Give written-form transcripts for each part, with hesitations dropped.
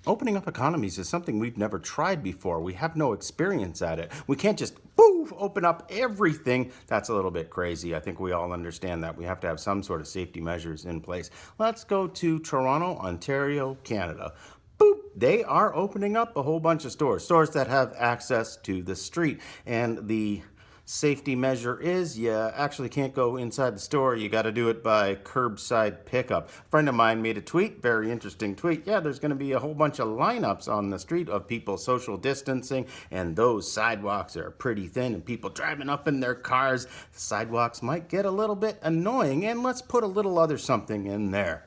Opening up economies is something we've never tried before. We have no experience at it. We can't just poof, open up everything. That's a little bit crazy. I think we all understand that. We have to have some sort of safety measures in place. Let's go to Toronto, Ontario, Canada. Boop, they are opening up a whole bunch of stores that have access to the street. And the safety measure is you actually can't go inside the store. You got to do it by curbside pickup. A friend of mine made a tweet, very interesting tweet. Yeah, there's going to be a whole bunch of lineups on the street of people social distancing, and those sidewalks are pretty thin, and people driving up in their cars. The sidewalks might get a little bit annoying, and let's put a little other something in there.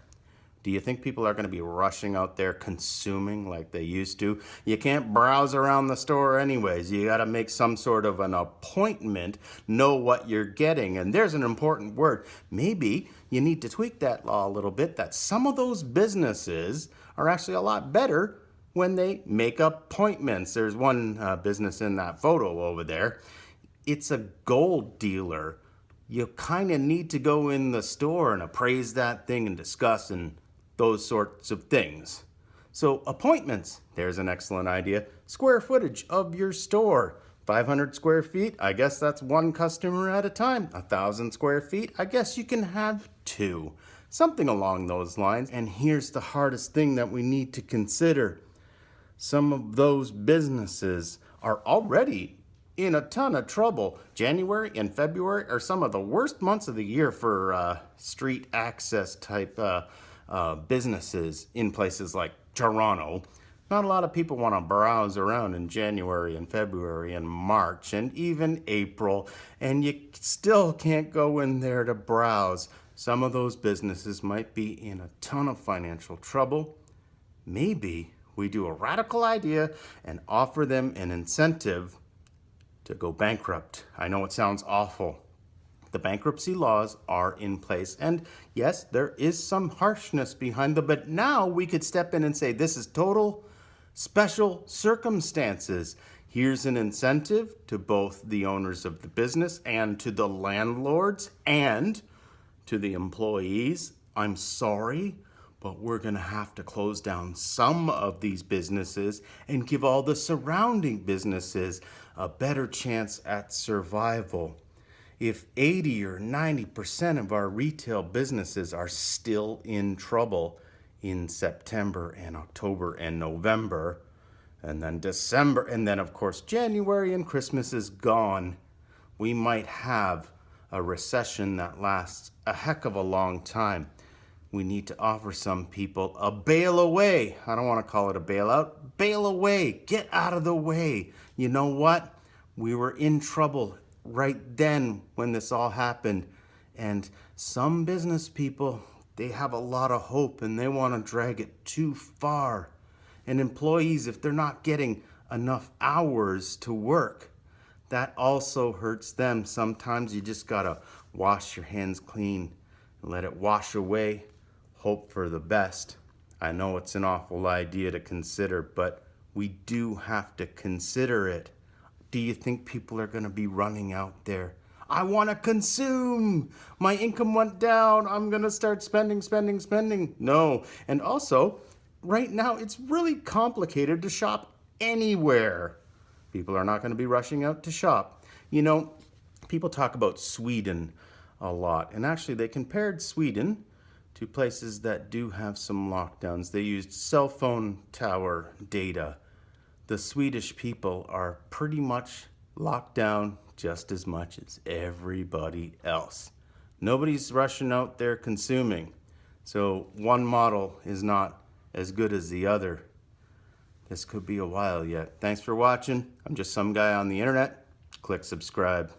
Do you think people are going to be rushing out there consuming like they used to? You can't browse around the store anyways. You got to make some sort of an appointment, know what you're getting. And there's an important word. Maybe you need to tweak that law a little bit, that some of those businesses are actually a lot better when they make appointments. There's one business in that photo over there. It's a gold dealer. You kind of need to go in the store and appraise that thing and discuss and those sorts of things. So appointments, there's an excellent idea. Square footage of your store. 500 square feet, I guess that's one customer at a time. 1,000 square feet, I guess you can have two. Something along those lines. And here's the hardest thing that we need to consider. Some of those businesses are already in a ton of trouble. January and February are some of the worst months of the year for street access type businesses in places like Toronto. Not a lot of people want to browse around in January and February and March and even April, and you still can't go in there to browse. Some of those businesses might be in a ton of financial trouble. Maybe we do a radical idea and offer them an incentive to go bankrupt. I know it sounds awful. The bankruptcy laws are in place, and yes, there is some harshness behind them, but now we could step in and say this is total special circumstances. Here's an incentive to both the owners of the business and to the landlords and to the employees. I'm sorry, but we're going to have to close down some of these businesses and give all the surrounding businesses a better chance at survival. If 80 or 90% of our retail businesses are still in trouble in September and October and November, and then December, and then of course January and Christmas is gone, we might have a recession that lasts a heck of a long time. We need to offer some people a bail away. I don't want to call it a bailout. Bail away. Get out of the way. You know what? We were in trouble right then when this all happened. And some business people, they have a lot of hope and they want to drag it too far. And employees, if they're not getting enough hours to work, that also hurts them. Sometimes you just got to wash your hands clean and let it wash away. Hope for the best. I know it's an awful idea to consider, but we do have to consider it. Do you think people are going to be running out there? I want to consume. My income went down. I'm going to start spending. No. And also, right now, it's really complicated to shop anywhere. People are not going to be rushing out to shop. You know, people talk about Sweden a lot, and actually they compared Sweden to places that do have some lockdowns. They used cell phone tower data. The Swedish people are pretty much locked down just as much as everybody else. Nobody's rushing out there consuming. So one model is not as good as the other. This could be a while yet. Thanks for watching. I'm just some guy on the internet. Click subscribe.